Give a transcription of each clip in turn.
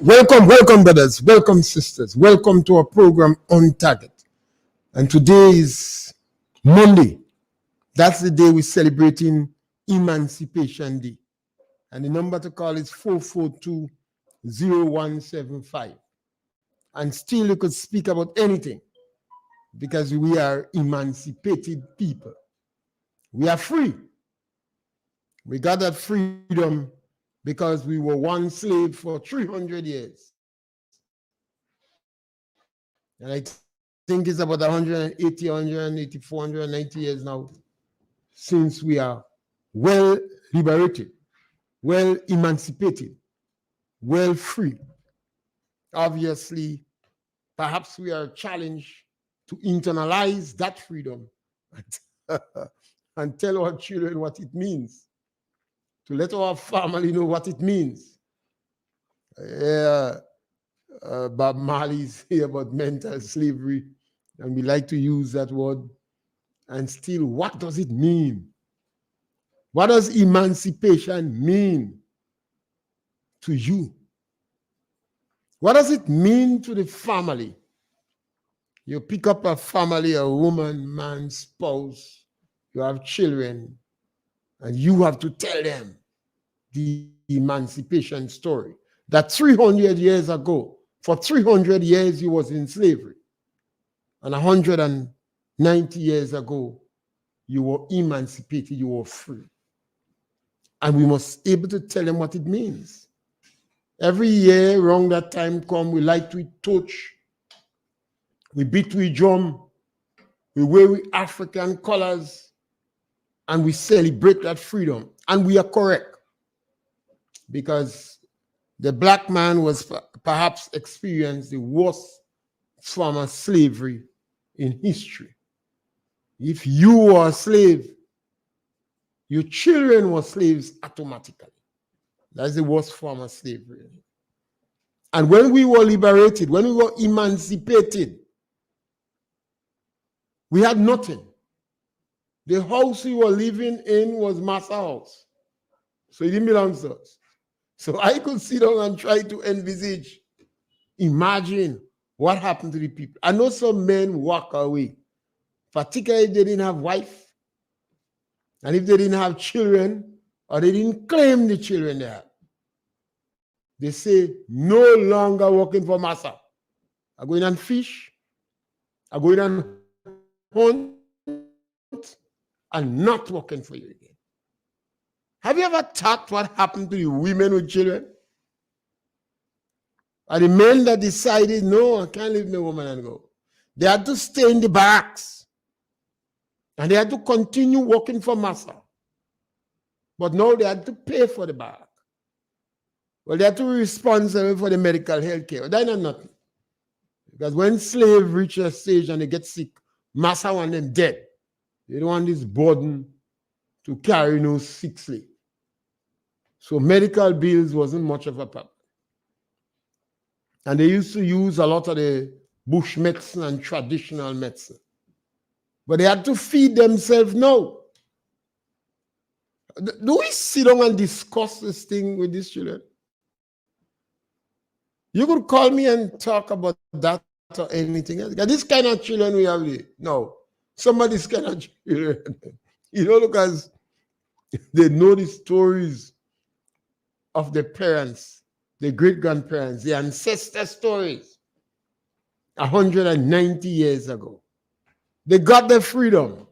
Welcome, brothers. Welcome, sisters. Welcome to our program On Target. And today is Monday. That's the day we're celebrating Emancipation Day. And the number to call is 442-0175. And still you could speak about anything because we are emancipated people. We are free. We got that freedom because we were one slave for 300 years. And I think it's about 180, 184, 190 years now since we are well liberated, well emancipated, well free. Obviously, perhaps we are challenged to internalize that freedom and tell our children what it means, to let our family know what it means. Bob Marley's here about mental slavery, and we like to use that word. And still, what does it mean? What does emancipation mean to you? What does it mean to the family? You pick up a family, a woman, man, spouse, you have children, and you have to tell them the emancipation story. That 300 years ago, for 300 years you was in slavery. And 190 years ago, you were emancipated, you were free. And we must be able to tell them what it means. Every year around that time come, we light to torch, we beat we drum, we wear we African colors, and we celebrate that freedom. And we are correct. Because the black man was perhaps experienced the worst form of slavery in history. If you were a slave, your children were slaves automatically. That's the worst form of slavery. And when we were liberated, when we were emancipated, we had nothing. The house we were living in was master house. So it didn't belong to us. So I could sit down and try to envisage, imagine what happened to the people. I know some men walk away, particularly if they didn't have wife, and if they didn't have children, or they didn't claim the children they had. They say, no longer working for massa. I'm going and fish, I'm going and hunt, and not working for you again. Have you ever thought what happened to the women with children? Or the men that decided, no, I can't leave my woman and go. They had to stay in the barracks. And they had to continue working for massa. But now they had to pay for the barrack. Well, they had to be responsible for the medical health care. That's not nothing. Because when slaves reach a stage and they get sick, massa want them dead. They don't want this burden to carry no sick slave. So medical bills wasn't much of a problem. And they used to use a lot of the bush medicine and traditional medicine. But they had to feed themselves now. Do we sit down and discuss this thing with these children? You could call me and talk about that or anything else. This kind of children we have here. No. Some of these kind of children, because they know the stories of their parents, their great-grandparents, their ancestor stories 190 years ago. They got their freedom.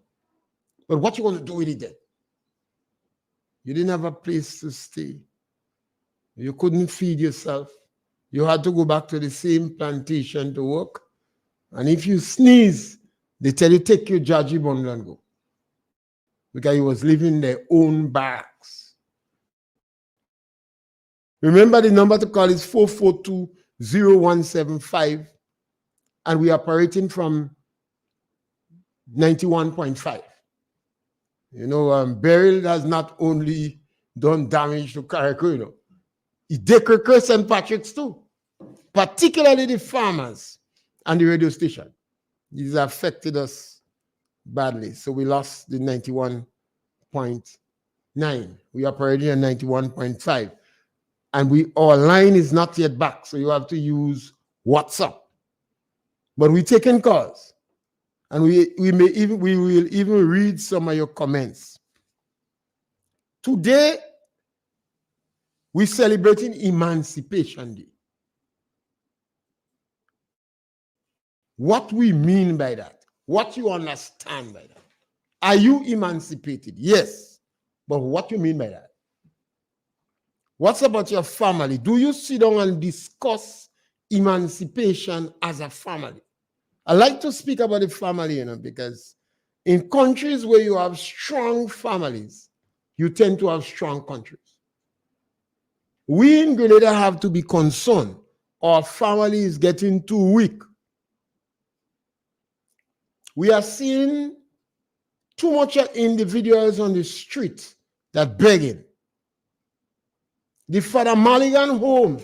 But what you want to do with it then? You didn't have a place to stay. You couldn't feed yourself. You had to go back to the same plantation to work. And if you sneeze, they tell you, take your jaji bundle and go. Because he was living in their own barracks. Remember, the number to call is 442-0175. And we are operating from 91.5. Beryl has not only done damage to Carrico, it did St. Patrick's too. particularly the farmers and the radio station. These affected us badly. So we lost the 91.9. We operated at 91.5. And our line is not yet back. So you have to use WhatsApp. But we're taking calls. And we will even read some of your comments. Today, we're celebrating Emancipation Day. What we mean by that, what you understand by that. Are you emancipated? Yes. But what you mean by that? What's about your family? Do you sit down and discuss emancipation as a family? I like to speak about the family, because in countries where you have strong families, you tend to have strong countries. We in Grenada have to be concerned our family is getting too weak. We are seeing too much individuals on the street that begging. The Father Mulligan home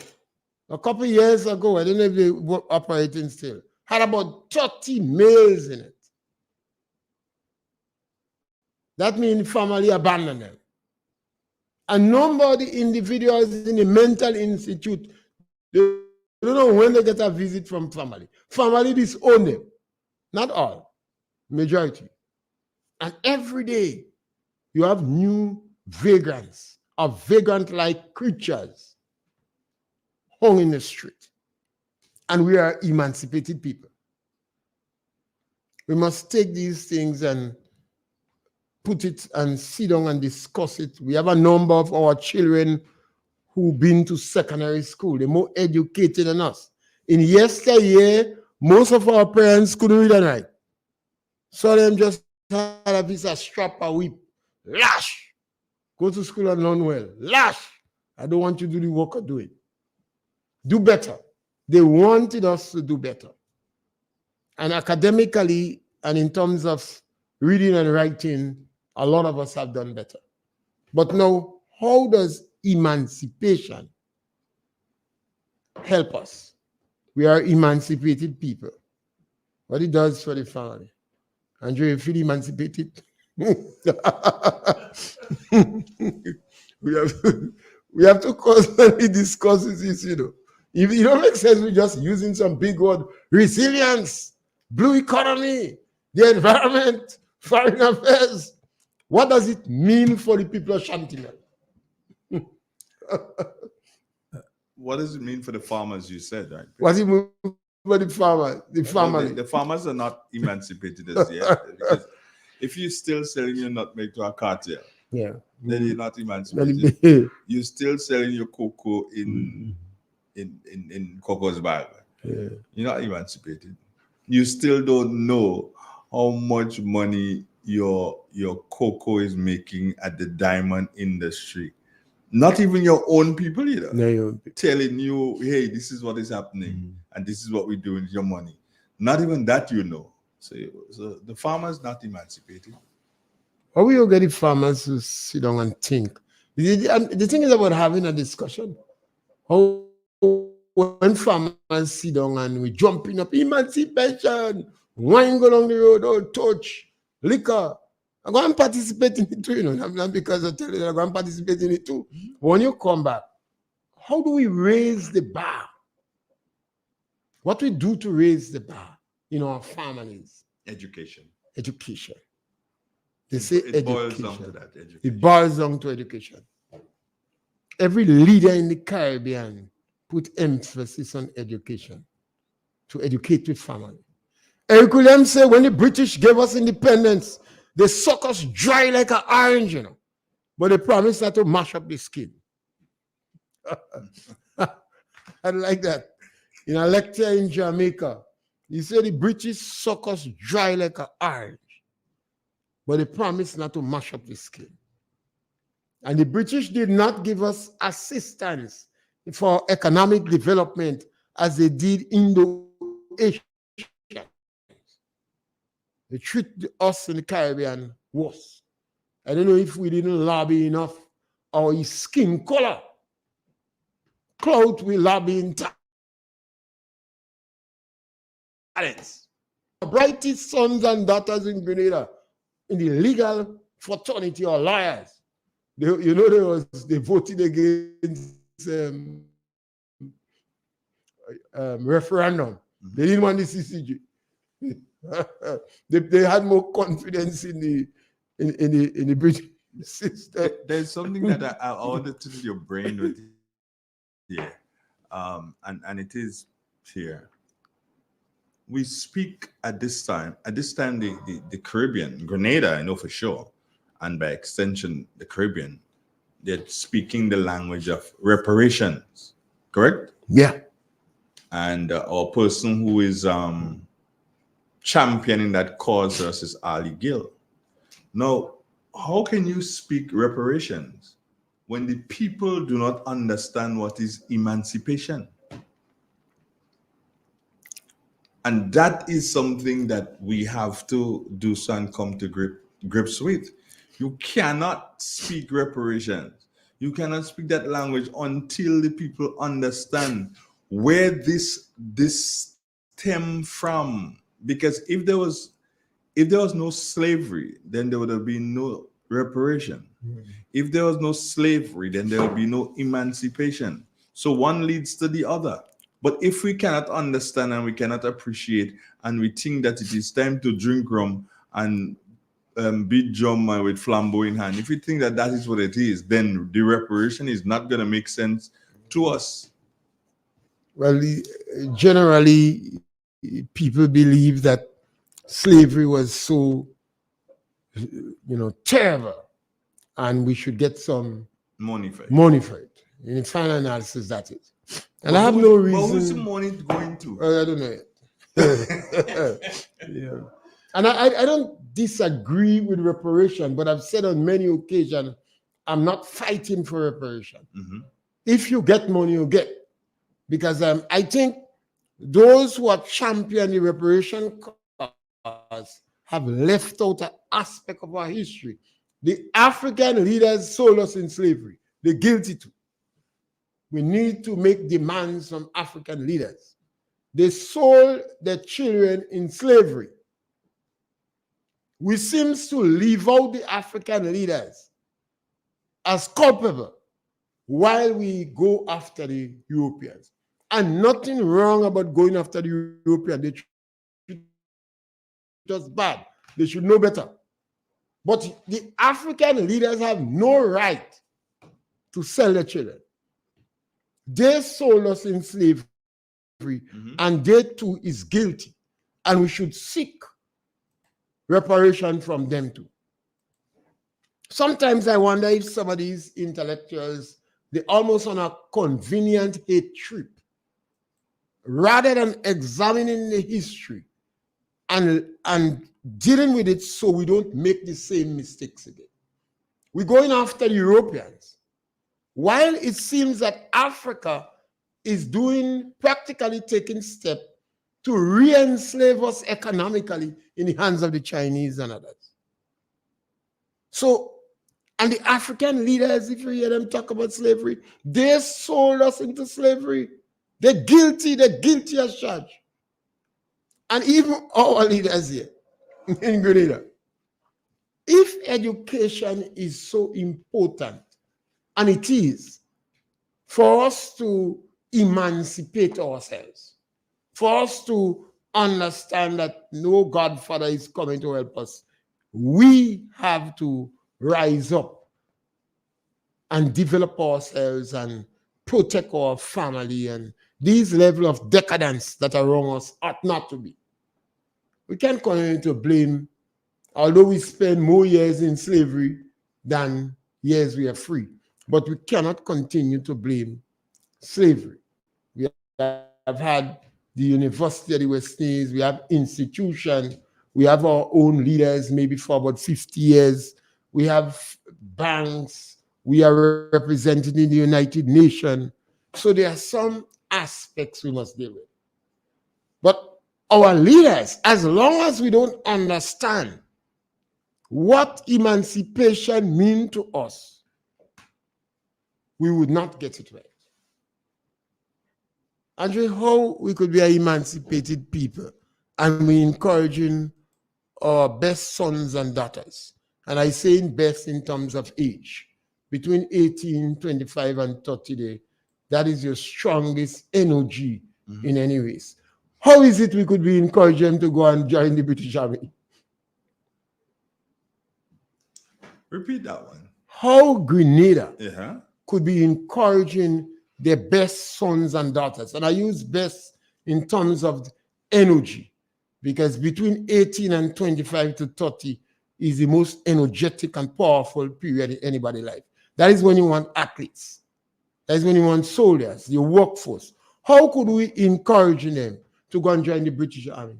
a couple of years ago, I don't know if they were operating still, had about 30 males in it. That means family abandoned them. A number of the individuals in the mental institute, they don't know when they get a visit from family. Family disown them. Not all, majority. And every day, you have new vagrants, or vagrant-like creatures hung in the street. And we are emancipated people. We must take these things and put it and sit down and discuss it. We have a number of our children who've been to secondary school. They're more educated than us. In yesteryear, most of our parents couldn't read and write. So them just had a piece of strap or whip. Lash! Go to school and learn well. Lash! I don't want you to do the work or do it. Do better. They wanted us to do better. And academically, and in terms of reading and writing, a lot of us have done better. But now, how does emancipation help us? We are emancipated people. What it does for the family. Andrew, you feel emancipated? we have to constantly discuss this, If it don't make sense, we're just using some big word, resilience, blue economy, the environment, foreign affairs. What does it mean for the people of Chantilly? What does it mean for the farmers, you said, right? What does it mean for the farmers? The farmers are not emancipated as yet. Because if you're still selling your nutmeg to a cartel, then you're not emancipated. You're still selling your cocoa in cocoa's bag. Yeah. You're not emancipated. You still don't know how much money your cocoa is making at the diamond industry. Not even your own people either. No, telling you, hey, this is what is happening and this is what we do with your money. Not even that So the farmers not emancipated. How will you get the farmers to sit down and think? The thing is about having a discussion. How when farmers sit down and we jumping up, emancipation, wine go along the road, don't touch, liquor. I'm going to participate in it too, not because I tell you that I'm going to participate in it too. But when you come back, how do we raise the bar? What we do to raise the bar in our families? Education. Education. They say it boils down to that education. It boils down to education. Every leader in the Caribbean put emphasis on education, to educate the family. Eric Williams said when the British gave us independence, they suck us dry like an orange, but they promised not to mash up the skin. I like that. In a lecture in Jamaica, he said the British suck us dry like an orange, but they promised not to mash up the skin. And the British did not give us assistance for economic development as they did Indo-Asia. They treat us in the Caribbean worse. I don't know if we didn't lobby enough or his skin color. Clout we lobby in talents. The brightest sons and daughters in Grenada, in the legal fraternity or lawyers, they voted against referendum. Mm-hmm. They didn't want the CCG. they had more confidence in the British system. There's something that I wanted to do your brain with here, and it is here. We speak at this time. At this time, the Caribbean, Grenada, I know for sure, and by extension, the Caribbean, they're speaking the language of reparations. Correct? Yeah. And our person who is championing that cause is Ali Gill. Now, how can you speak reparations when the people do not understand what is emancipation? And that is something that we have to do so and come to grips with. You cannot speak reparations. You cannot speak that language until the people understand where this stems from. Because if there was no slavery, then there would have been no reparation. Mm-hmm. If there was no slavery, then there would be no emancipation. So one leads to the other. But if we cannot understand and we cannot appreciate, and we think that it is time to drink rum and beat drum with flambeau in hand, if we think that that is what it is, then the reparation is not going to make sense to us. Well, generally, people believe that slavery was so, terrible, and we should get some money for it. In its final analysis, that is. And I have no reason. But who's the money going to? I don't know yet. Yeah. And I don't disagree with reparation, but I've said on many occasions, I'm not fighting for reparation. Mm-hmm. If you get money, you get. Because I think those who are championing the reparation cause have left out an aspect of our history. The African leaders sold us in slavery. They're guilty too. We need to make demands from African leaders. They sold their children in slavery. We seem to leave out the African leaders as culpable while we go after the Europeans. And nothing wrong about going after the Europeans. They should just bad. They should know better. But the African leaders have no right to sell their children. They sold us in slavery, mm-hmm. and they too is guilty. And we should seek reparation from them too. Sometimes I wonder if some of these intellectuals, they're almost on a convenient hate trip. Rather than examining the history and dealing with it so we don't make the same mistakes again. We're going after the Europeans. While it seems that Africa is practically taking steps to re-enslave us economically in the hands of the Chinese and others. So, and the African leaders, if you hear them talk about slavery, they sold us into slavery. They're guilty as charged. And even our leaders here in Grenada. If education is so important, and it is, for us to emancipate ourselves, for us to understand that no Godfather is coming to help us, we have to rise up and develop ourselves and protect our family, and these level of decadence that are around us ought not to be. We can't continue to blame, although we spend more years in slavery than years we are free, but we cannot continue to blame slavery. We have had the University of the West Indies, we have institutions, we have our own leaders maybe for about 50 years, we have banks, we are represented in the United Nations. So there are some aspects we must deal with. But our leaders, as long as we don't understand what emancipation means to us, we would not get it right. Andre, how we could be an emancipated people and we're encouraging our best sons and daughters. And I say in best in terms of age, between 18, 25, and 30 that is your strongest energy in any ways. How is it we could be encouraging them to go and join the British Army? Repeat that one. How Grenada could be encouraging their best sons and daughters. And I use best in terms of energy, because between 18 and 25 to 30 is the most energetic and powerful period in anybody's life. That is when you want athletes. That is when you want soldiers, your workforce. How could we encourage them to go and join the British Army?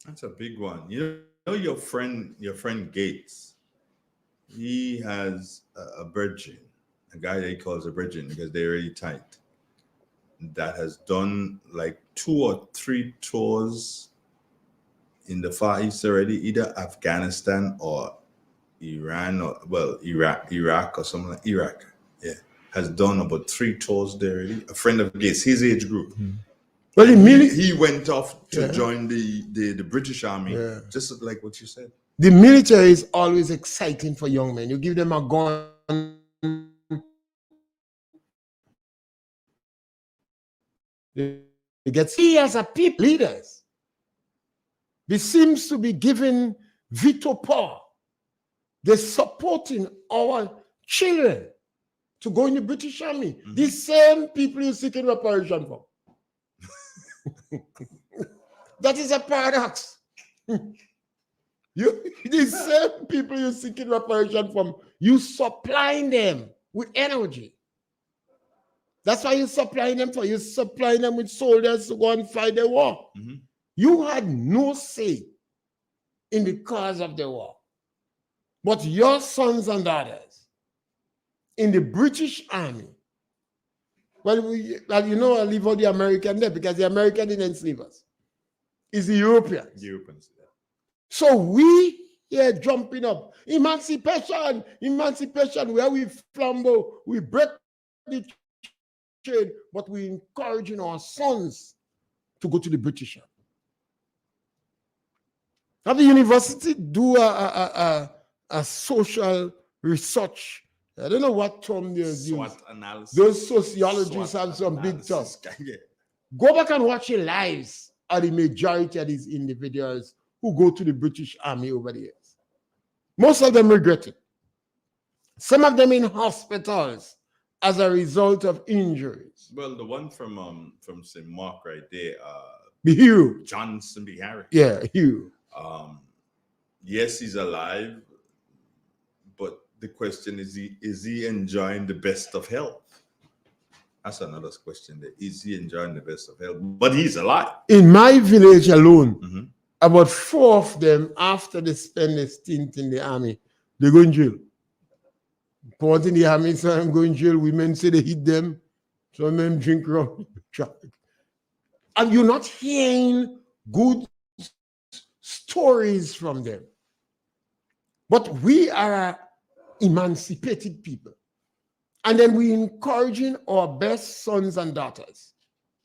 That's a big one. You know your friend Gates, he has a virgin, a guy that he calls a virgin because they're really tight, that has done like 2 or 3 tours in the Far East already, either Afghanistan or Iran, or Iraq or something like Iraq. Yeah, has done about 3 tours there already. A friend of Gates, his age group. Well, he went off to join the British Army, just like what you said. The military is always exciting for young men. You give them a gun, they get see as a people leaders. This seems to be giving veto power. They're supporting our children to go in the British Army. These same people you're seeking reparation from. That is a paradox. These same people you're seeking reparation from, you supplying them with energy. That's why you're supplying them for. You're supplying them with soldiers to go and fight the war. You had no say in the cause of the war. But your sons and daughters in the British Army, well, you know, I leave out the American there because the American didn't enslave us. It's the Europeans. So we here jumping up. Emancipation, where we flambeau, we break the chain, but we encouraging our sons to go to the British Army. Have the university do a social research. I don't know what term they use. SWOT analysis. Those sociologists have some big talk. Go back and watch the lives of the majority of these individuals who go to the British Army over the years. Most of them regret it. Some of them in hospitals as a result of injuries. Well, the one from St. Mark right there, the hero. Johnson B. Harris. Yeah, hero. Yes, he's alive, but the question is he enjoying the best of health? That's another question there. Is he enjoying the best of health? But he's alive. In my village alone, about 4 of them, after they spend a stint in the army, they go in jail. Point in the army, some of them go in jail. Women say they hit them. Some of them drink rum. And you're not hearing good stories from them. But we are emancipated people. And then we're encouraging our best sons and daughters.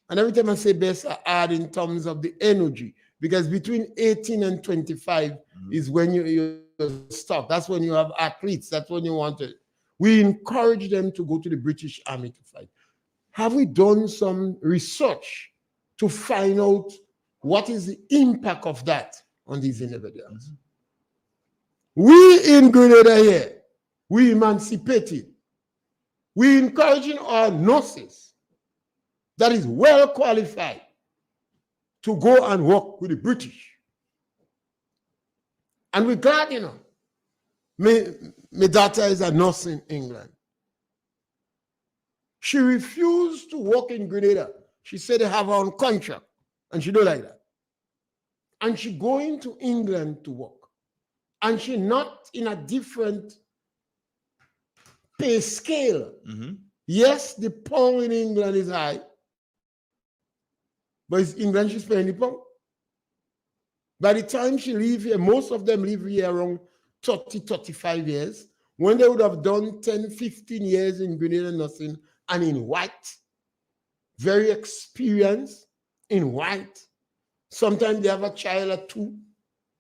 And every time I say best, I add in terms of the energy. Because between 18 and 25 is when you stop. That's when you have athletes. That's when you want to. We encourage them to go to the British Army to fight. Have we done some research to find out what is the impact of that on these individuals? We in Grenada here, we emancipated. We encouraging our nurses that is well qualified to go and work with the British. And we're glad, you know. My daughter is a nurse in England. She refused to work in Grenada. She said they have her own contract, and she don't like that. And she going to England to work. And she not in a different pay scale. Yes, the pound in England is high, but in England she's paying the pound. By the time she leave here, most of them live here around 30, 35 years, when they would have done 10, 15 years in Grenada nursing and in white, very experienced, in white. Sometimes they have a child or two,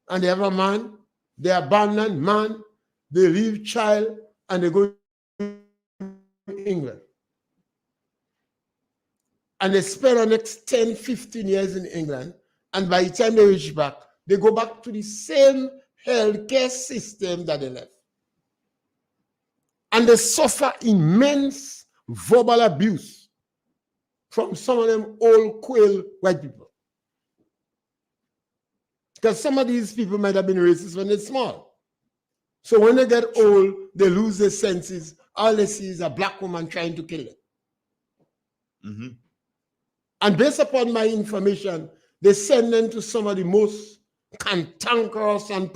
and they have a man. They abandon man, they leave child, and they go to England. And they spend the next 10, 15 years in England, and by the time they reach back, they go back to the same healthcare system that they left. And they suffer immense verbal abuse from some of them old quail white people. Because some of these people might have been racist when they're small. So when they get old, they lose their senses. All they see is a black woman trying to kill them. Mm-hmm. And based upon my information, they send them to some of the most cantankerous and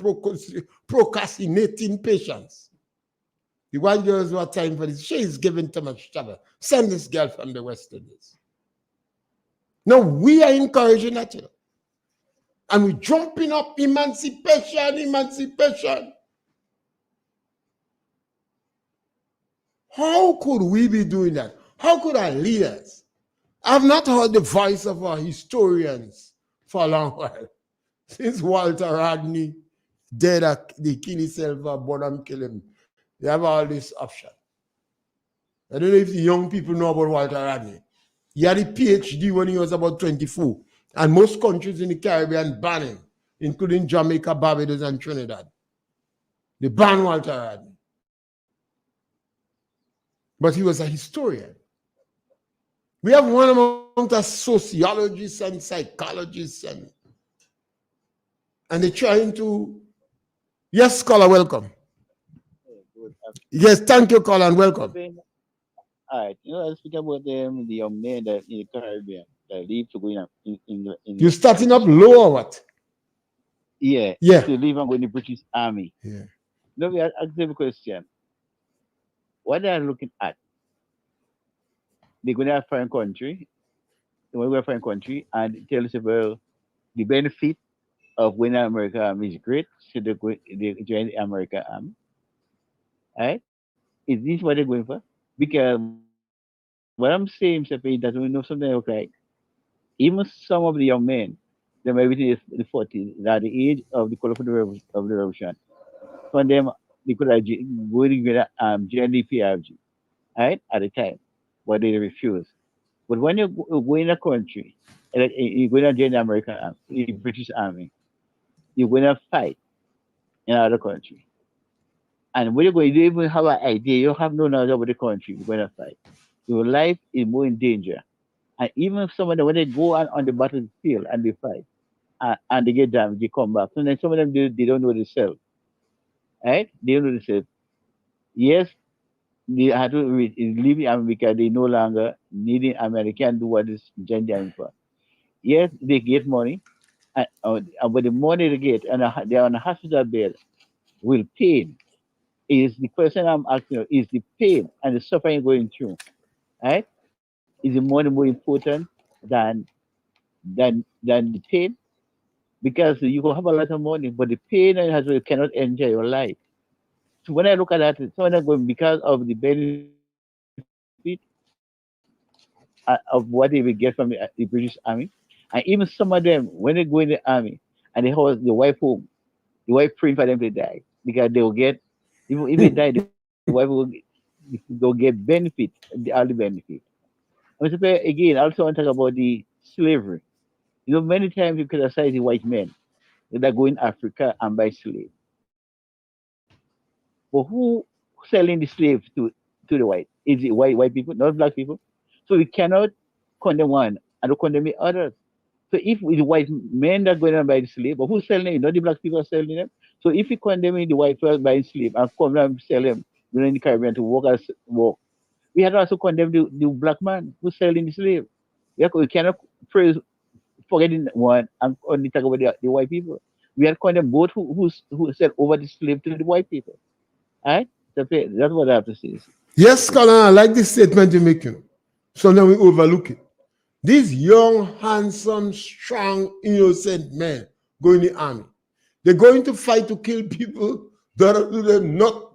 procrastinating patients. The white girls who have time for this, she is giving too much trouble. Send this girl from the West Indies. Now we are encouraging that, you know. And we're jumping up, emancipation, emancipation. How could we be doing that? How could our leaders? I've not heard the voice of our historians for a long while. Since Walter Rodney dead, they kill himself or Bonham kill him. They have all this option. I don't know if the young people know about Walter Rodney. He had a PhD when he was about 24. And most countries in the Caribbean ban him, including Jamaica, Barbados, and Trinidad. They banned Walter Rodney. But he was a historian. We have one among the sociologists and psychologists, and they're trying to. Yes, caller, welcome. Yes, thank you, caller, and welcome. All right, you know, let's speak about the young men that in the Caribbean that leave to go in You're starting up low or what? Yeah, Yeah. to leave and go in the British Army. Yeah. Now we ask them a question. What they are looking at? They're going to a foreign country. They want to go to a foreign country and tell us about the benefit of when America Army is great, so they join the American Army. Right? Is this what they're going for? Because what I'm saying, Mr. Payne, that we know something look like even some of the young men, they might be in the 40s, at the age of the colorful of the revolution. Some of them, they could have going to join the PRG, right, at the time, but they refuse. But when you go in a country, like you're going to join the American Army, the British Army, you're going to fight in another country. And when you go, you don't even have an idea, you have no knowledge about the country you're going to fight. Your life is more in danger. And even if someone, when they go on the battlefield and they fight, and they get damaged, they come back. So then some of them, they don't know themselves, right? They don't know themselves. Yes, they had to leave America. They no longer needing America and do what is gender for. Yes, they get money, but the money they get, and they're on a hospital bed, will pain. Is the person I'm asking, is the pain and the suffering going through, right? Is the money more important than than the pain? Because you can have a lot of money, but the pain and as well, you cannot enjoy your life. So when I look at that, some of them going because of the benefit of what they will get from the British Army, and even some of them when they go in the army and the wife praying for them to die because they will get even if they die, the wife will get benefit, the early benefit. Again, I also want to talk about the slavery. You know, many times you criticize the white men that go in Africa and buy slaves. But who selling the slave to the white? Is it white people, not black people? So we cannot condemn one and don't condemn the others. So if it's the white men that going and buy the slave, but who's selling it? Not the black people are selling them. So if we condemn the white people buying slave and come and sell them in the Caribbean to work as work, we had to also condemn the black man who's selling the slave. We cannot praise forgetting one and only talk about the white people. We are condemn both who sell over the slave to the white people. Right? That's what I have to say. Yes, Colin, I like this statement you're making. So now we overlook it. These young, handsome, strong, innocent men go in the army. They're going to fight to kill people that do them not,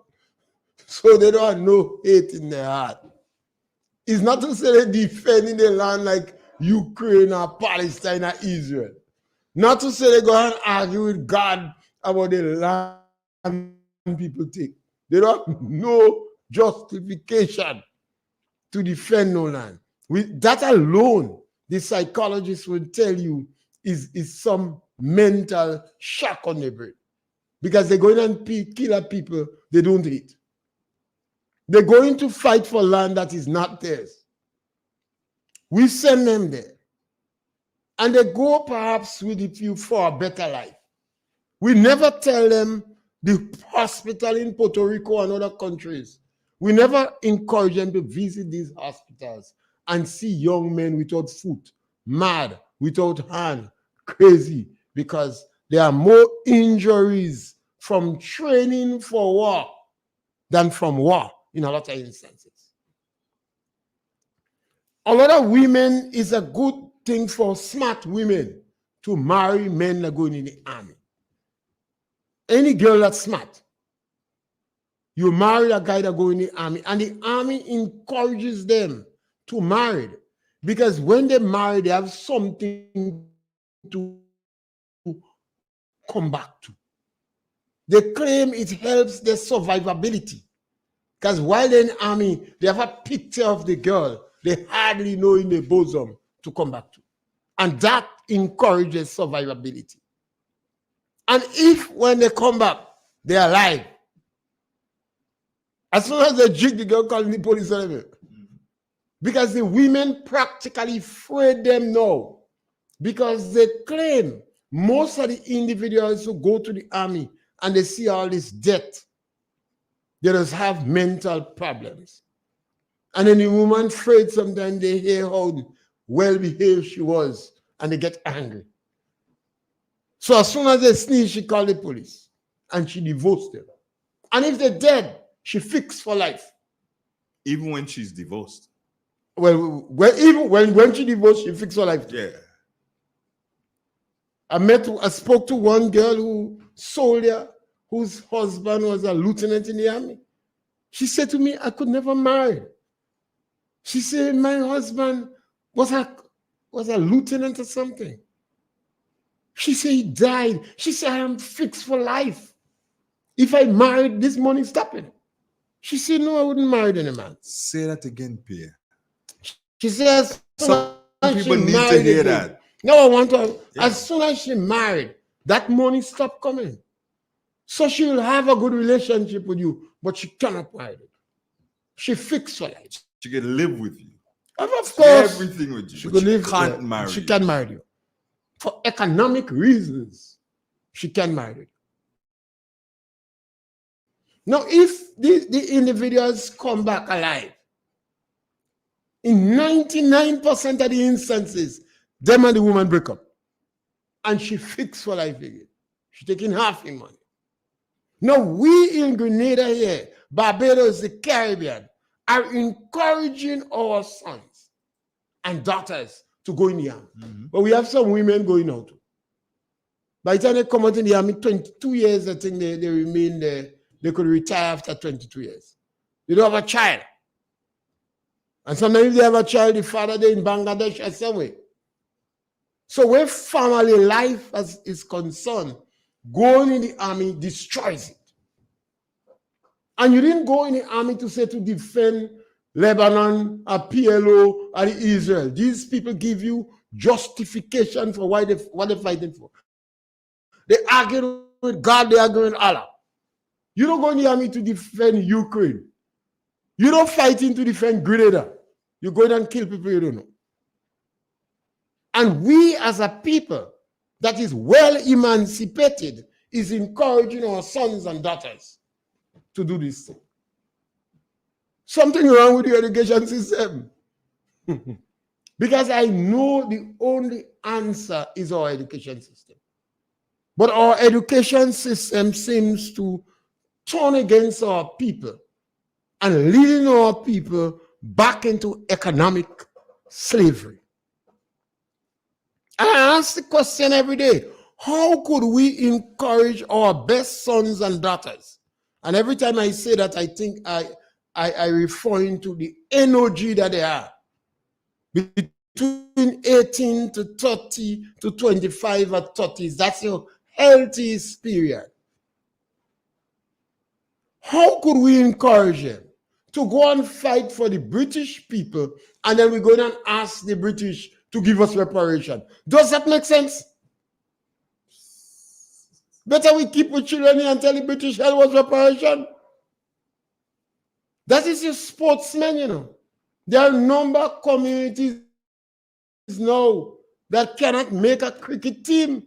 so they don't have no hate in their heart. It's not to say they're defending the land like Ukraine or Palestine or Israel. Not to say they go and argue with God about the land people take. They don't have no justification to defend no land. With that alone, the psychologist will tell you is some mental shock on the brain. Because they're going and kill people they don't hate. They're going to fight for land that is not theirs. We send them there. And they go perhaps with the view for a better life. We never tell them the hospital in Puerto Rico and other countries. We never encourage them to visit these hospitals and see young men without foot, mad, without hand, crazy, because there are more injuries from training for war than from war in a lot of instances. A lot of women is a good thing for smart women to marry men that are going in the army. Any girl that's smart, you marry a guy that go in the army, and the army encourages them to marry, because when they marry, they have something to come back to. They claim it helps their survivability, because while they're in the army, they have a picture of the girl they hardly know in their bosom to come back to. And that encourages survivability. And if when they come back, they're alive, as soon as they jig, the girl calling the police on them. Because the women practically afraid them now. Because they claim most of the individuals who go to the army and they see all this death, they just have mental problems. And then the woman afraid sometimes they hear how well-behaved she was and they get angry. So as soon as they sneeze, she called the police and she divorced them. And if they're dead, she fixed for life. Even when she's divorced. Well, even when she divorced, she fixed for life. Yeah. I spoke to one girl who soldier whose husband was a lieutenant in the army. She said to me, I could never marry. She said, my husband was a lieutenant or something. She said, he died. She said, I am fixed for life. If I married, this money stopping. She said, no, I wouldn't marry any man. Say that again, Pierre. She says, some people need to hear that. No, I want to. Yeah. As soon as she married, that money stopped coming. So she will have a good relationship with you, but she cannot marry it. She fixed for life. She can live with you. Of course. Everything with you. She could live. Can't marry. She can't marry you. For economic reasons, she can't marry you. Now, if the individuals come back alive, in 99% of the instances, them and the woman break up. And she fixed for life again. She's taking half the money. Now, we in Grenada here, Barbados, the Caribbean, are encouraging our sons and daughters to go in the army. Mm-hmm. But we have some women going out. By the time they come out in the army, 22 years, I think they remain there. They could retire after 22 years. They don't have a child. And sometimes if they have a child, the father they're in Bangladesh or somewhere. So where family life is concerned, going in the army destroys it. And you didn't go in the army to say to defend Lebanon or PLO or Israel. These people give you justification for what they're fighting for. They argue with God, they argue with Allah. You don't go in the army to defend Ukraine. You don't fight in to defend Grenada. You go in and kill people you don't know. And we as a people that is well emancipated is encouraging our sons and daughters to do this thing. Something wrong with the education system. Because I know the only answer is our education system. But our education system seems to turn against our people and leading our people back into economic slavery. And I ask the question every day, how could we encourage our best sons and daughters? And every time I say that, I think I refer to the energy that they are between 18 to 30 to 25 or 30s. That's your healthiest period. How could we encourage them to go and fight for the British people, and then we go and ask the British to give us reparation? Does that make sense? Better we keep the children here and tell the British hell was reparation. That is your sportsmen, you know. There are a number of communities now that cannot make a cricket team.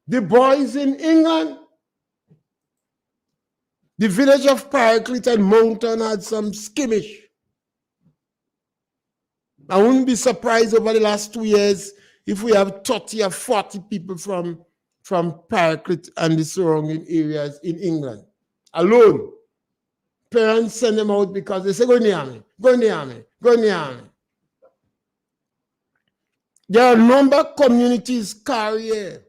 The boys in England, the village of Paraclete and Mountain had some skirmish. I wouldn't be surprised over the last 2 years if we have 30 or 40 people from Paraclete and the surrounding areas in England alone. Parents send them out because they say, go in the army, go in the army, go in the army. There are a number of communities, Carrier,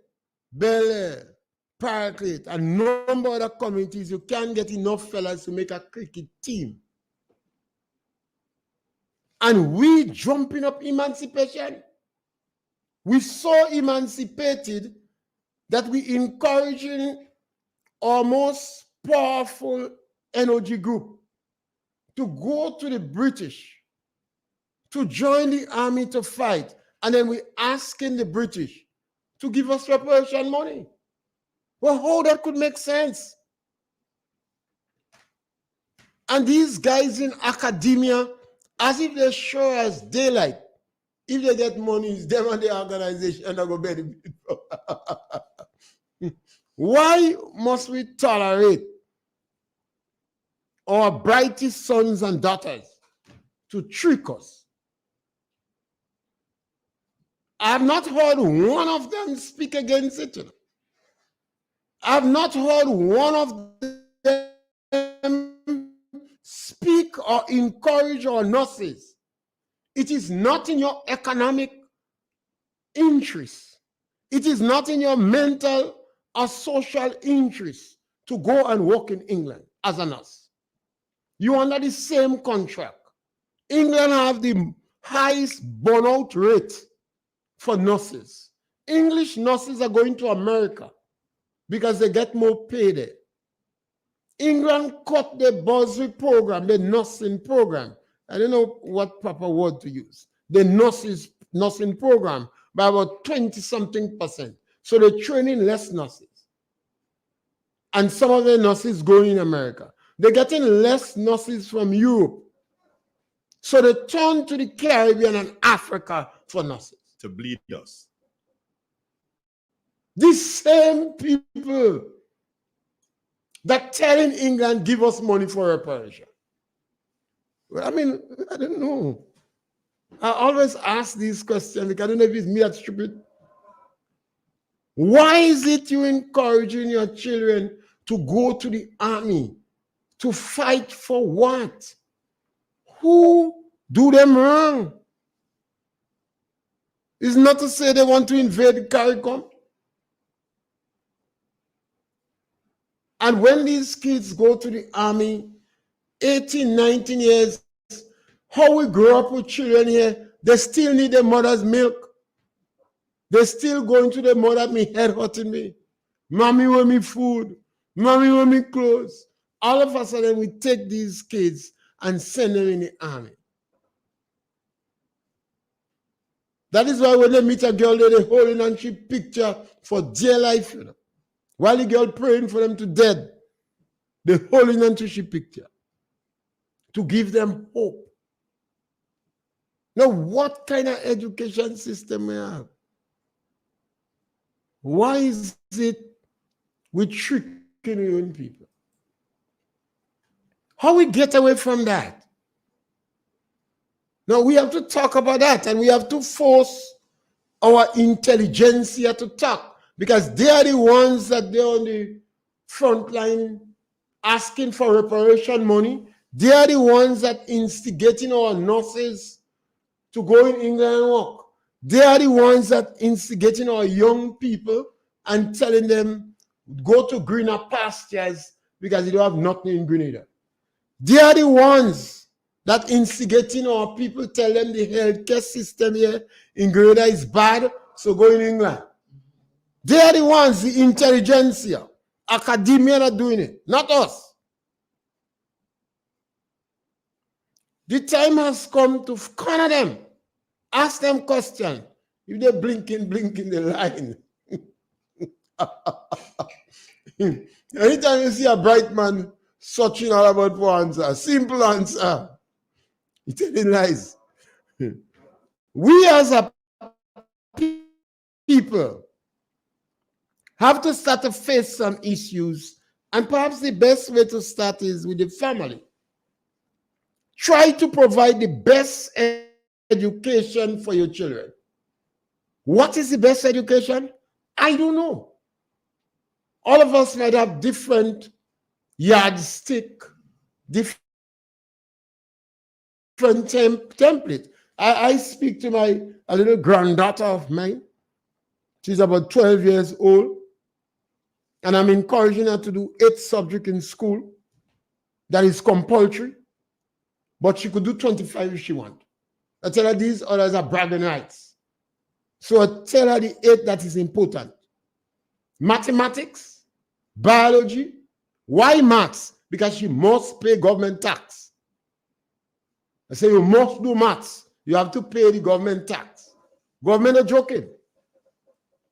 Bel Air, Paraclete, a number of other communities, you can't get enough fellas to make a cricket team. And we jumping up emancipation. We so emancipated that we encouraging our most powerful energy group to go to the British, to join the army to fight. And then we asking the British to give us reparation money. Well, how that could make sense? And these guys in academia, as if they're sure as daylight, if they get money, it's them and the organization and they go benefit. Why must we tolerate our brightest sons and daughters to trick us? I have not heard one of them speak against it. I have not heard one of them speak or encourage our nurses. It is not in your economic interest. It is not in your mental or social interest to go and work in England as a nurse. You are under the same contract. England have the highest burnout rate for nurses. English nurses are going to America because they get more pay there. England cut the bursary program, the nursing program. I don't know what proper word to use. The nursing program by about 20-something%. So they're training less nurses. And some of the nurses going in America. They're getting less nurses from Europe. So they turn to the Caribbean and Africa for nurses. To bleed us. These same people that telling England, give us money for reparation. Well, I mean, I don't know. I always ask these questions because I don't know if it's me that's stupid. Why is it you encouraging your children to go to the army? To fight for what? Who do them wrong? It's not to say they want to invade the CARICOM. And when these kids go to the army, 18, 19 years, how we grow up with children here, they still need their mother's milk. They still going to their mother, me head hurting me. Mommy want me food. Mommy want me clothes. All of a sudden, we take these kids and send them in the army. That is why when they meet a girl, they holding on she picture for dear life. You know. While the girl praying for them to death, they holding on to she picture to give them hope. Now, what kind of education system we have? Why is it we tricking young people? How we get away from that? Now, we have to talk about that, and we have to force our intelligentsia to talk, because they are the ones that they're on the front line asking for reparation money. They are the ones that instigating our nurses to go in England and work. They are the ones that instigating our young people and telling them, go to greener pastures because you don't have nothing in Grenada. They are the ones that instigating our people, tell them the healthcare system here in Grenada is bad, so go in England. They are the ones, the intelligentsia, academia are doing it, not us. The time has come to corner them, ask them questions. If they're blinking the line. Anytime you see a bright man searching all about for answer, simple answer, he's telling lies. We as a people have to start to face some issues, and perhaps the best way to start is with the family. Try to provide the best education for your children. What is the best education? I don't know. All of us might have different yardstick, different template. I speak to a little granddaughter of mine. She's about 12 years old. And I'm encouraging her to do 8 subjects in school. That is compulsory. But she could do 25 if she wants. I tell her these others are bragging rights. So I tell her the 8 that is important. Mathematics, biology. Why maths? Because she must pay government tax. I say you must do maths. You have to pay the government tax. Government are joking.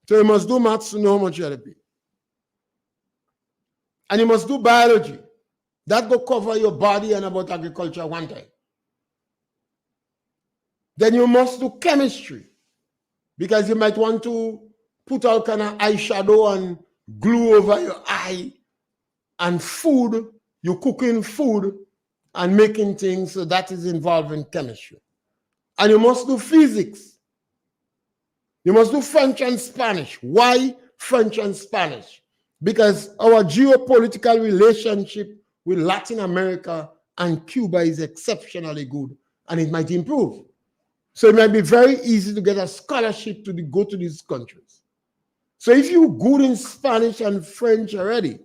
So you must do maths to know how much you have to pay. And you must do biology. That will cover your body and about agriculture one time. Then you must do chemistry, because you might want to put all kind of eyeshadow and glue over your eye. And food, you're cooking food and making things, so that is involved in chemistry. And you must do physics. You must do French and Spanish. Why French and Spanish? Because our geopolitical relationship with Latin America and Cuba is exceptionally good, and it might improve. So it might be very easy to get a scholarship to go to these countries. So if you're good in Spanish and French already,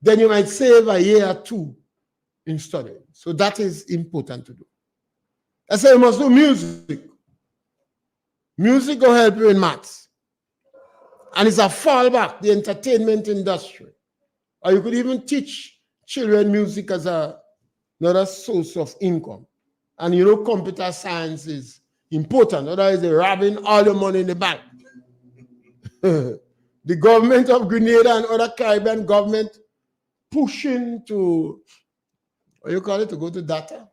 then you might save a year or 2 in studying. So that is important to do. I say you must do music. Music will help you in maths. And it's a fallback, the entertainment industry. Or you could even teach children music as another source of income. And you know, computer science is important. Otherwise, they're robbing all the money in the bank. The government of Grenada and other Caribbean government pushing to, what you call it, to go to data.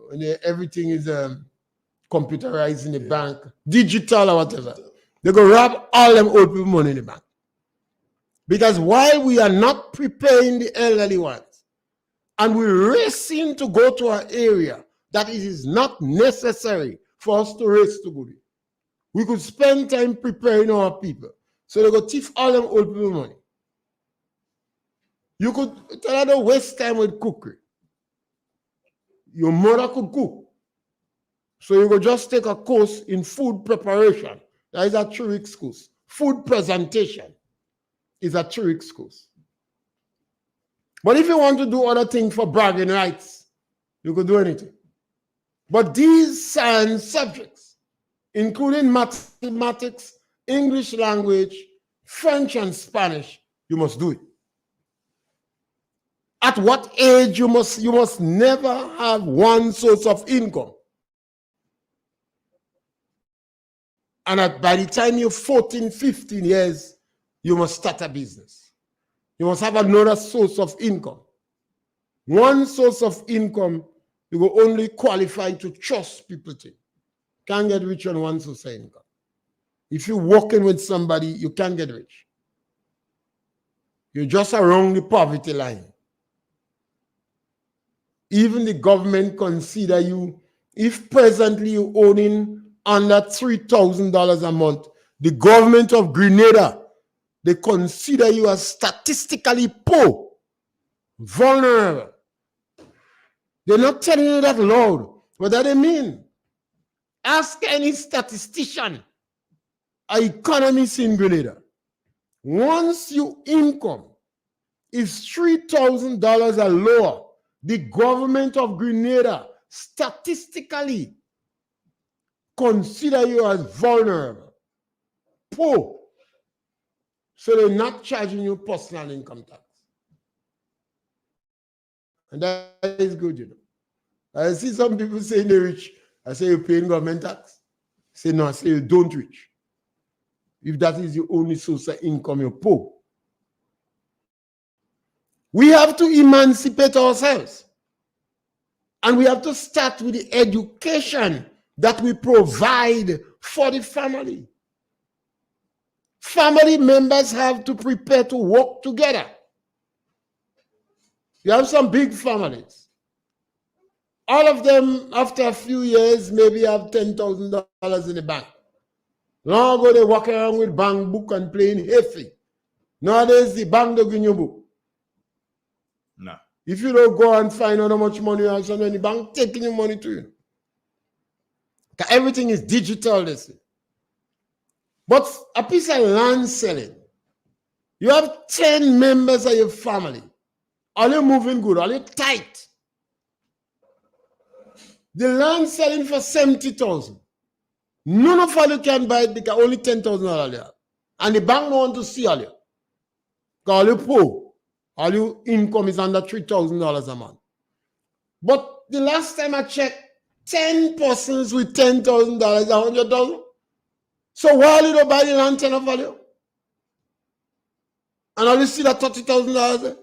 When everything is computerized in the bank, digital or whatever. They go rob all them old people money in the bank. Because while we are not preparing the elderly ones, and we're racing to go to an area that it is not necessary for us to race to go there, we could spend time preparing our people. So they go thief all them old people money. You could tell her to waste time with cookery. Your mother could cook. So you could just take a course in food preparation. That is a 3-week course. Food presentation is a 3-week course. But if you want to do other things for bragging rights, you could do anything. But these science subjects, including mathematics, English language, French and Spanish, you must do it. At what age you must never have one source of income. And by the time you're 14, 15 years, you must start a business. You must have another source of income. One source of income, you will only qualify to trust people to. Can't get rich on one source of income. If you're working with somebody, you can't get rich. You're just around the poverty line. Even the government consider you, if presently you're owning under $3,000 a month, the government of Grenada, they consider you as statistically poor, vulnerable. They're not telling you that loud. What do they mean? Ask any statistician, an economist in Grenada. Once your income is $3,000 or lower, the government of Grenada statistically consider you as vulnerable, poor, so they're not charging you personal income tax. And that is good, you know. I see some people saying they're rich. I say, you're paying government tax. I say, no, I say, you don't rich. If that is your only source of income, you're poor. We have to emancipate ourselves. And we have to start with the education that we provide for the family. Family members have to prepare to work together. You have some big families. All of them, after a few years, maybe have $10,000 in the bank. Long ago, they walk around with bank book and playing heavy. Nowadays, the bank don't give you book. No. If you don't go and find out how much money you have, the bank taking your money to you. Everything is digital, they say. But a piece of land selling, you have 10 members of your family. Are you moving good? Are you tight? The land selling for 70,000. None of you can buy it because only 10,000 there. And the bank don't want to see all you. Because all you poor, all your income is under $3,000 a month. But the last time I checked, 10 persons with $10,000 $100,000. So why you don't buy the land 10 of value? And all you see that $30,000?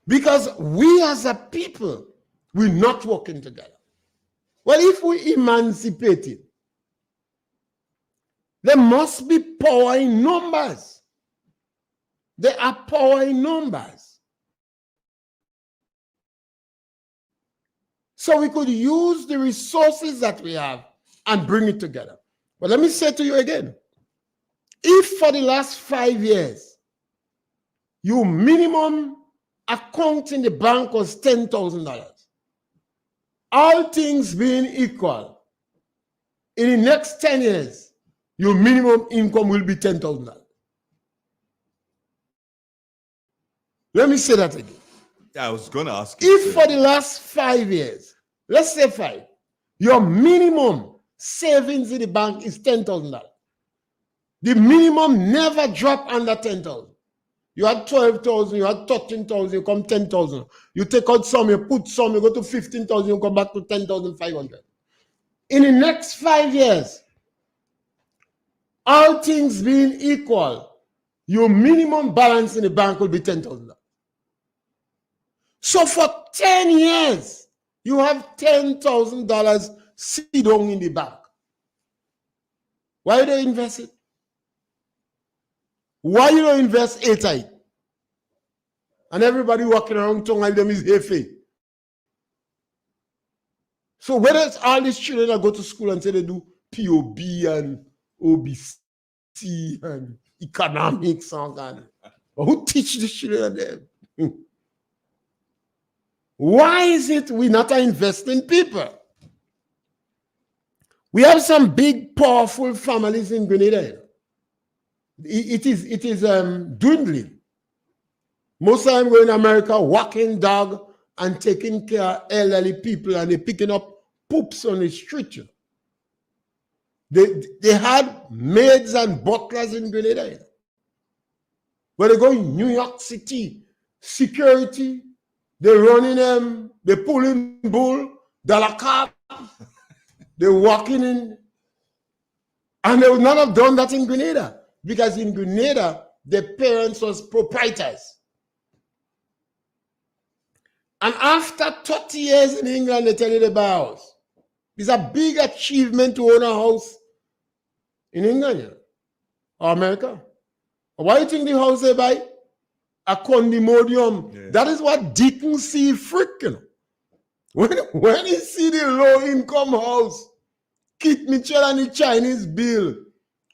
Because we as a people, we're not working together. Well, if we emancipate it, there must be power in numbers. There are power in numbers. So we could use the resources that we have and bring it together. But let me say to you again, if for the last 5 years, your minimum account in the bank was $10,000, all things being equal, in the next 10 years, your minimum income will be $10,000. Let me say that again. Yeah, I was going to ask you. If for the last 5 years, let's say 5, your minimum savings in the bank is $10,000. The minimum never dropped under 10,000. You had 12,000, you had 13,000, you come 10,000. You take out some, you put some, you go to 15,000, you come back to 10,500. In the next 5 years, all things being equal, your minimum balance in the bank will be $10,000. So for 10 years, you have $10,000 sitting down in the bank. Why do they invest it? Why you don't invest A-type? And everybody walking around tongue like them is hefe. So whether it's all these children that go to school and say they do POB and OBC and economics and who teach the children them? Why is it we not invest in people? We have some big, powerful families in Grenada. It is dwindling. Most of them go in America walking dog and taking care of elderly people, and they're picking up poops on the street. They had maids and butlers in Grenada. But they go in New York City, security, they're running them, they're pulling bull, dollar cab, they're walking in. And they would not have done that in Grenada, because in Grenada, the parents was proprietors. And after 30 years in England, they tell you they buy a house. It's a big achievement to own a house in England or America. Why do you think the house they buy? A condominium. Yeah. That is what Dickens see freaking. When he see the low-income house, Kit Mitchell and the Chinese bill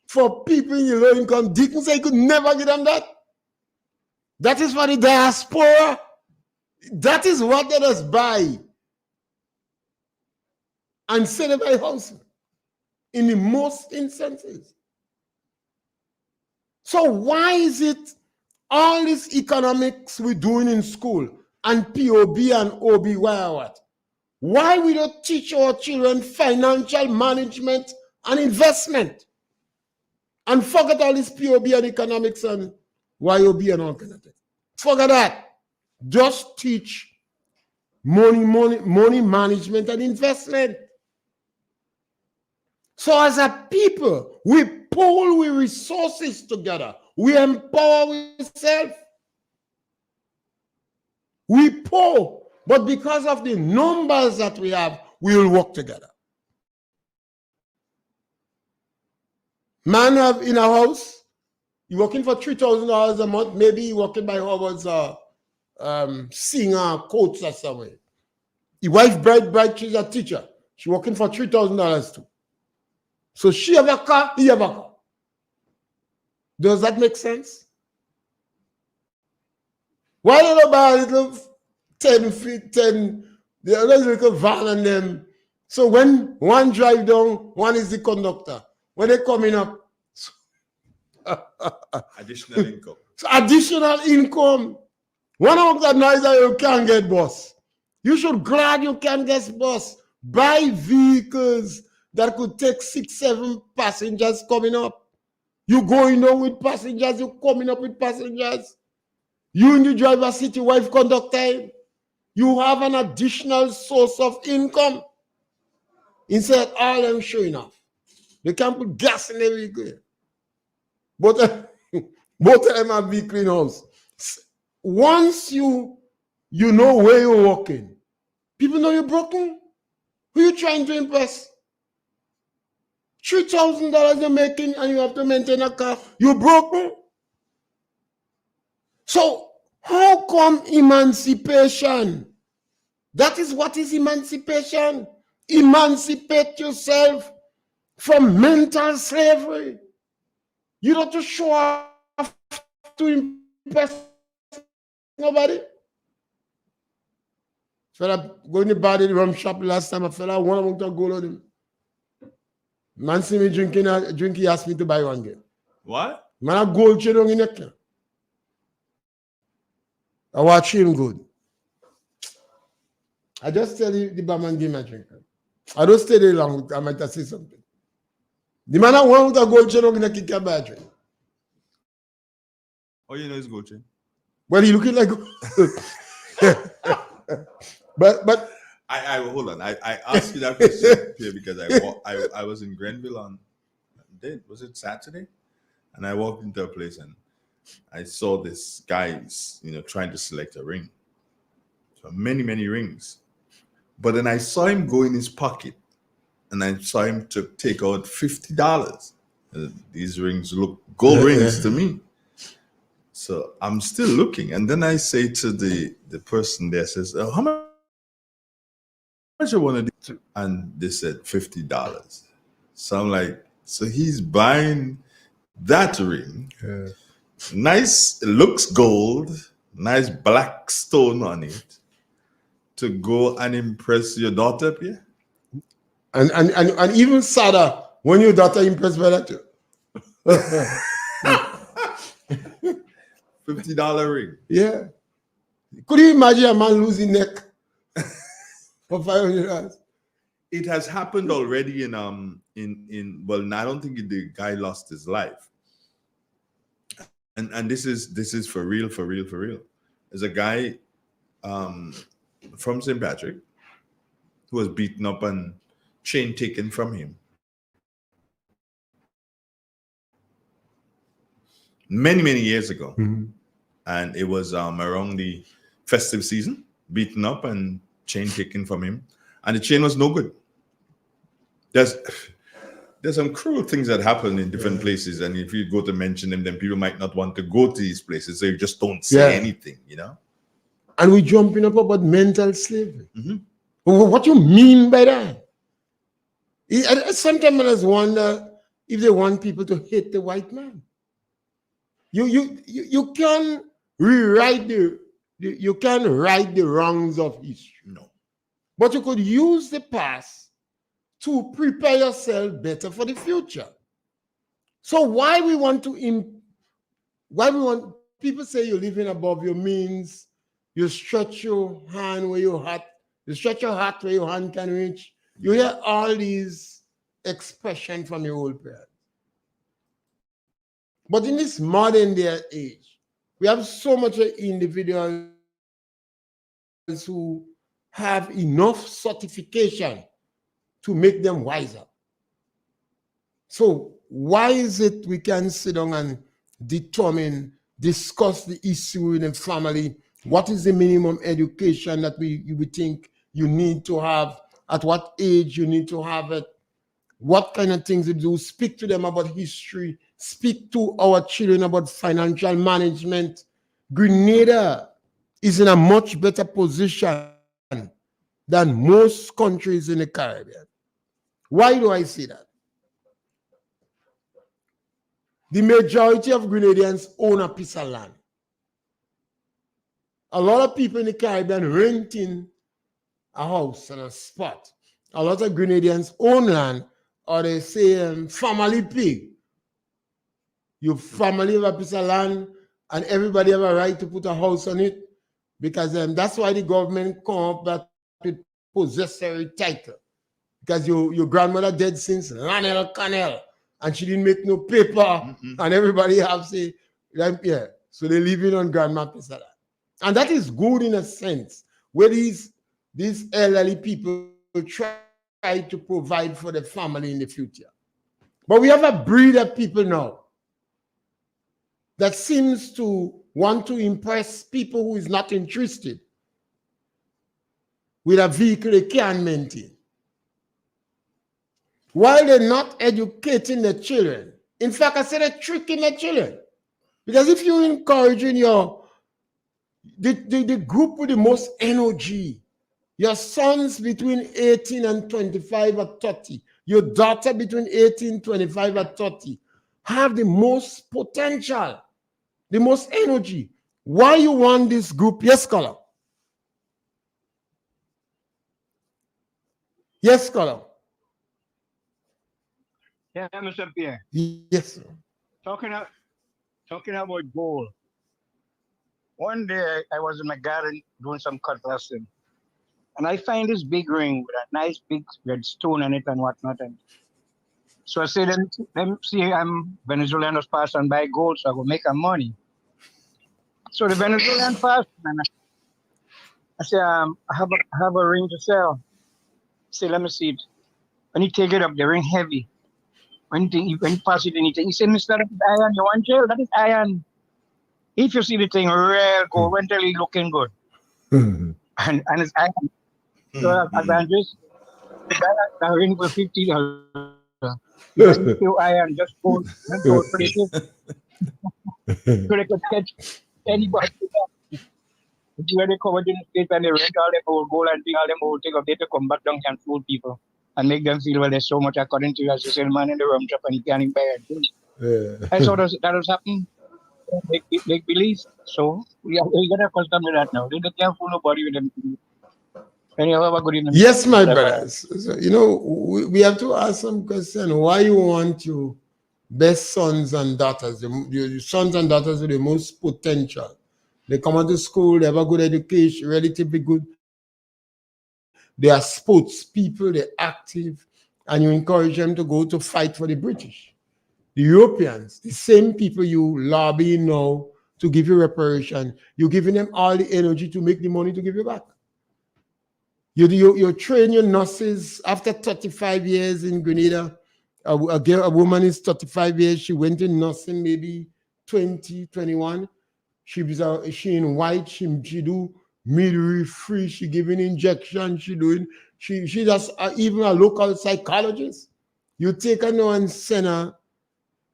for people in the low income, Dickens said he could never get them that. That is for the diaspora. That is what they just buy and say they buy house in the most instances. So why is it all this economics we're doing in school and POB and OB, what? Why we don't teach our children financial management and investment? And forget all this POB and economics and YOB and all kind of things. Forget that. Just teach money management and investment. So as a people, we pool with resources together. We empower ourselves. We poor, but because of the numbers that we have, we will work together. Man have in a house, you're working for $3,000 a month, maybe you're working by Harvard's singer, coach or somewhere. Your wife, bright, she's a teacher. She's working for $3,000 too. So she have a car, he have a car. Does that make sense? Why don't you buy a little 10 feet, 10, the other little van and them? So when one drive down, one is the conductor. When they coming up, additional income. So additional income. One of that noise that you can't get bus. You should glad you can get bus. Buy vehicles that could take 6, 7 passengers coming up. You going down with passengers, you coming up with passengers. You and the driver sit your wife conductor. You have an additional source of income. Instead of all them showing off. They can't put gas in their vehicle. But both of them have vehicle in house. Once you know where you're walking, people know you're broken. Who are you trying to impress? $3,000 you're making and you have to maintain a car. You're broken. So how come emancipation? That is what is emancipation. Emancipate yourself from mental slavery. You don't have to show off to impress nobody. Fella going to buy the rum shop last time. A fella want to go on him. Man see me drinking a drink, he asked me to buy one again. What? Man a gold chain on in neck. I watch him good. I just tell you the barman give me a drink. I don't stay there long. I might say something. The man I want to gold chain on in neck, he can buy a drink. Oh, you know it's gold chain. Well, he looking like. but I hold on. I asked you that question here because I was in Grenville on was it Saturday, and I walked into a place and I saw this guys trying to select a ring. So many rings, but then I saw him go in his pocket, and I saw him to take out $50. These rings look gold rings to me. So I'm still looking, and then I say to the person there, says, "Oh, how much you want to do?" And they said $50. So I'm like, so he's buying that ring. Yeah. Nice, it looks gold, nice black stone on it, to go and impress your daughter, Pierre. And even sadder when your daughter impressed by that too. $50 ring. Yeah. Could you imagine a man losing neck for $500? It has happened already in well, I don't think the guy lost his life. And this is for real. There's a guy from St. Patrick who was beaten up and chain taken from him many years ago. Mm-hmm. And it was around the festive season, beaten up and chain taken from him, and the chain was no good. There's some cruel things that happen in different places, and if you go to mention them, then people might not want to go to these places, so you just don't say anything, And we're jumping up about mental slavery. Mm-hmm. What you mean by that? Sometimes I just wonder if they want people to hate the white man. You can rewrite you can right the wrongs of history. No. But you could use the past to prepare yourself better for the future. So why we want to people say you're living above your means. You stretch your hand where your heart, you stretch your heart where your hand can reach. You hear all these expressions from your old parents. But in this modern day age, we have so much individuals who have enough certification to make them wiser. So why is it we can sit down and determine, discuss the issue in a family? What is the minimum education that you would think you need to have? At what age you need to have it? What kind of things to do? Speak to them about history. Speak to our children about financial management. Grenada is in a much better position than most countries in the Caribbean. Why do I say that? The majority of Grenadians own a piece of land. A lot of people in the Caribbean renting a house and a spot. A lot of Grenadians own land, or they say family pig. Your family have a piece of land and everybody have a right to put a house on it, because that's why the government come up with possessory title. Because your grandmother dead since Lanel Canel and she didn't make no paper, and everybody have say, yeah, so they living on grandma piece of land. And that is good in a sense, where these elderly people try to provide for the family in the future. But we have a breed of people now that seems to want to impress people who is not interested with a vehicle they can maintain, while they're not educating the children. In fact, I said they're tricking the children. Because if you're encouraging the group with the most energy, your sons between 18 and 25 or 30, your daughter between 18, 25 or 30, have the most potential, the most energy. Why you want this group? Yes, scholar. Yes, scholar. Yeah, Mr. Pierre. Yes, sir. Talking about gold. One day I was in my garden doing some cutlassing, and I find this big ring with a nice big red stone on it and whatnot. And so I said, let me see, I'm Venezuelan was passing by gold, so I will make some money. So the Venezuelan passed, and I said, I have a ring to sell. Say, let me see it. When you take it up, the ring heavy. When you pass it, anything, he said, Mr. That is iron. You want jail? That is iron. If you see the thing real gold, when tell you looking good. And it's iron. So advantage, the guy that ring for $50. You can still iron, just gold places. So they could catch anybody. When they covered in the States and they rent all them old gold and all them old thing up there to come back down and fool people and make them feel, well, there's so much according to you as a salesman in the rum shop and he can't even buy it. Yeah. I saw that was happening. Make believe. So we got accustomed to that now. They can't fool nobody with them. Anyhow, have a good evening. Yes, my brothers. So, we have to ask some question. Why you want your best sons and daughters, your sons and daughters with the most potential? They come out to school, they have a good education, relatively good. They are sports people, they're active, and you encourage them to go to fight for the British. The Europeans, the same people you lobby now to give you reparation, you're giving them all the energy to make the money to give you back. You train your nurses after 35 years in Grenada. A woman is 35 years. She went in nursing maybe 20, 21. She in white. She do midwifery. She giving injections. She just even a local psychologist. You take her now and send her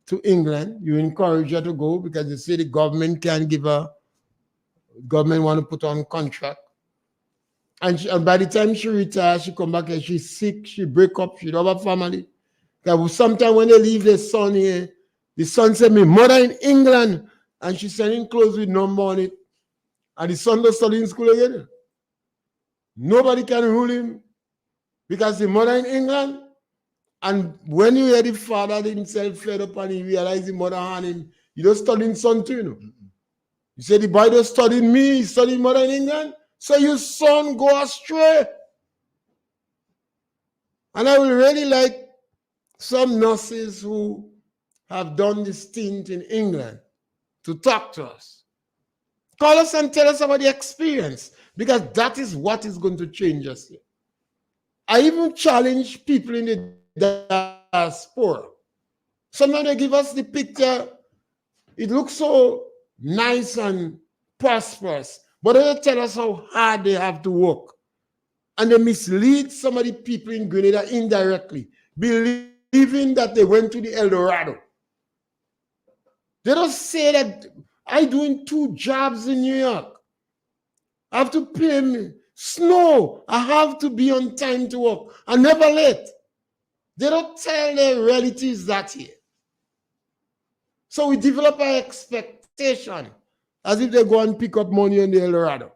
to England. You encourage her to go because you say the government can't give her. Government want to put on contract. And by the time she retires, she come back and she's sick, she break up, she don't have a family. Because sometimes when they leave the son here, the son said, my mother in England, and she's sending clothes with number on it. And the son does study in school again. Nobody can rule him because the mother in England. And when you hear the father himself fed up and he realized the mother had him, he just studying son too, You say the boy just studied me, he studied more in England, so your son go astray. And I would really like some nurses who have done this stint in England to talk to us. Call us and tell us about the experience, because that is what is going to change us here. I even challenge people in the diaspora. Sometimes they give us the picture, it looks so nice and prosperous, but they tell us how hard they have to work. And they mislead some of the people in Grenada indirectly, believing that they went to the El Dorado. They don't say that I'm doing 2 jobs in New York. I have to pay me. Snow, I have to be on time to work. I'm never late. They don't tell the realities that here. So we develop our expectation as if they go and pick up money in the El Dorado.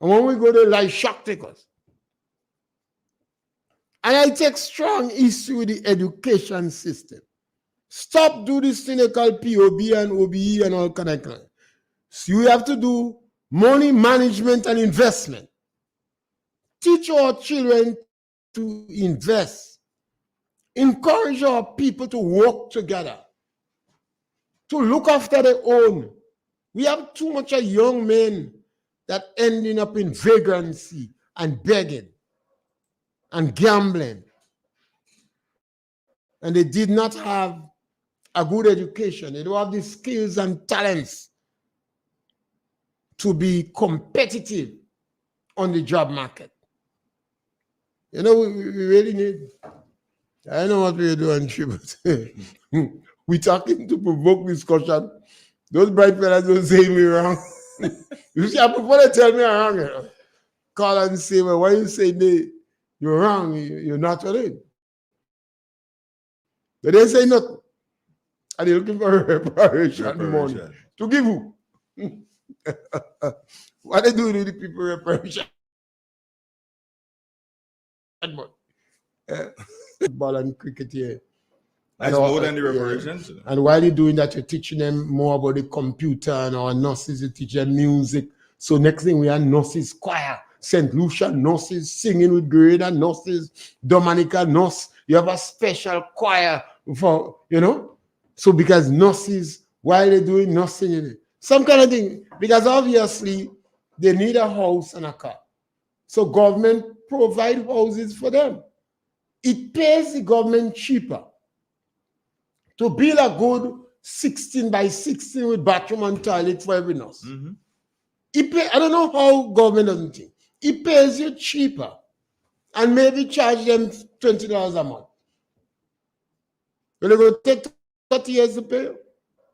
And when we go there, like shock takers. And I take strong issue with the education system. Stop do this thing they call POB and OBE and all kind of things. So you have to do money management and investment. Teach our children to invest. Encourage our people to work together, to look after their own. We have too much of young men that ending up in vagrancy and begging and gambling. And they did not have a good education. They don't have the skills and talents to be competitive on the job market. You know, we really need, I don't know what we're doing, but we're talking to provoke discussion. Those bright fellas don't say me wrong. You see, before they tell me I'm wrong, call and say, well, why you say you're wrong, you're not right. But they say nothing. And they're looking for reparation money. To give who? What they do to the people reparation? Football and cricket here. That's more than the reparations. Yeah. And while you're doing that, you're teaching them more about the computer, and our nurses, you teach them music. So next thing we have nurses choir, St. Lucia nurses singing with Grenada nurses, Dominica nurse. You have a special choir for, you know. So because nurses, while they're doing nursing, some kind of thing, because obviously they need a house and a car. So government provide houses for them. It pays the government cheaper to build a good 16 by 16 with bathroom and toilet for every nurse. Mm-hmm. I don't know how government doesn't think. It pays you cheaper and maybe charge them $20 a month. Well, they're going to take 30 years to pay,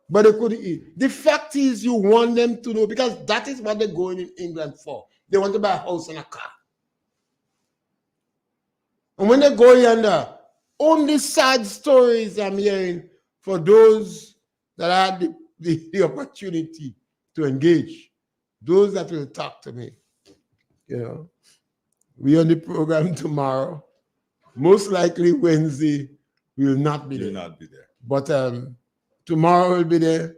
but they could eat. The fact is you want them to know, because that is what they're going in England for. They want to buy a house and a car. And when they go yonder, only sad stories I'm hearing for those that had the opportunity to engage, those that will talk to me. You know, we on the program tomorrow. Most likely Wednesday we will not be there. You'll not be there. But tomorrow we'll be there.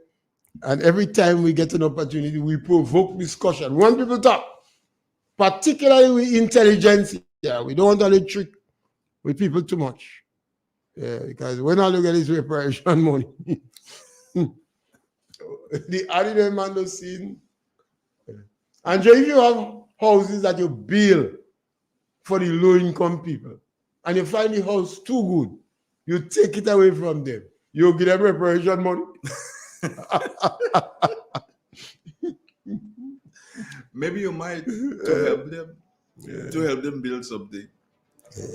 And every time we get an opportunity, we provoke discussion. When people talk, particularly with intelligence, we don't want to trick with people too much. Yeah, because when I look at this reparation money, the ordinary man does see. And if you have houses that you build for the low-income people, and you find the house too good, you take it away from them. You give them reparation money. Maybe you might to help them build something. Yeah.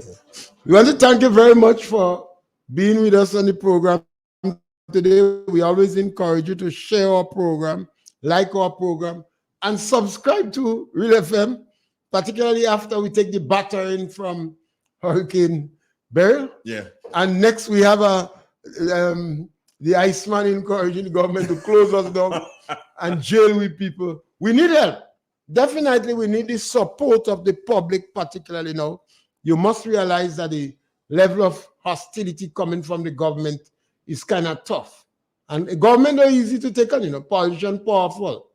We want to thank you very much for being with us on the program today. We always encourage you to share our program, like our program, and subscribe to Real FM, particularly after we take the battering from Hurricane Beryl. Yeah. And next we have the Iceman encouraging the government to close us down and jail with people. We need help. Definitely we need the support of the public, particularly now. You must realize that the level of hostility coming from the government is kind of tough. And the government are easy to take on, politician powerful.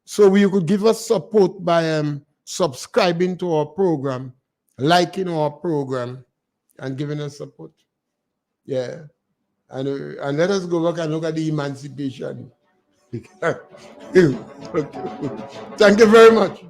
So you could give us support by subscribing to our program, liking our program, and giving us support. Yeah. And let us go back and look at the emancipation. Thank you very much.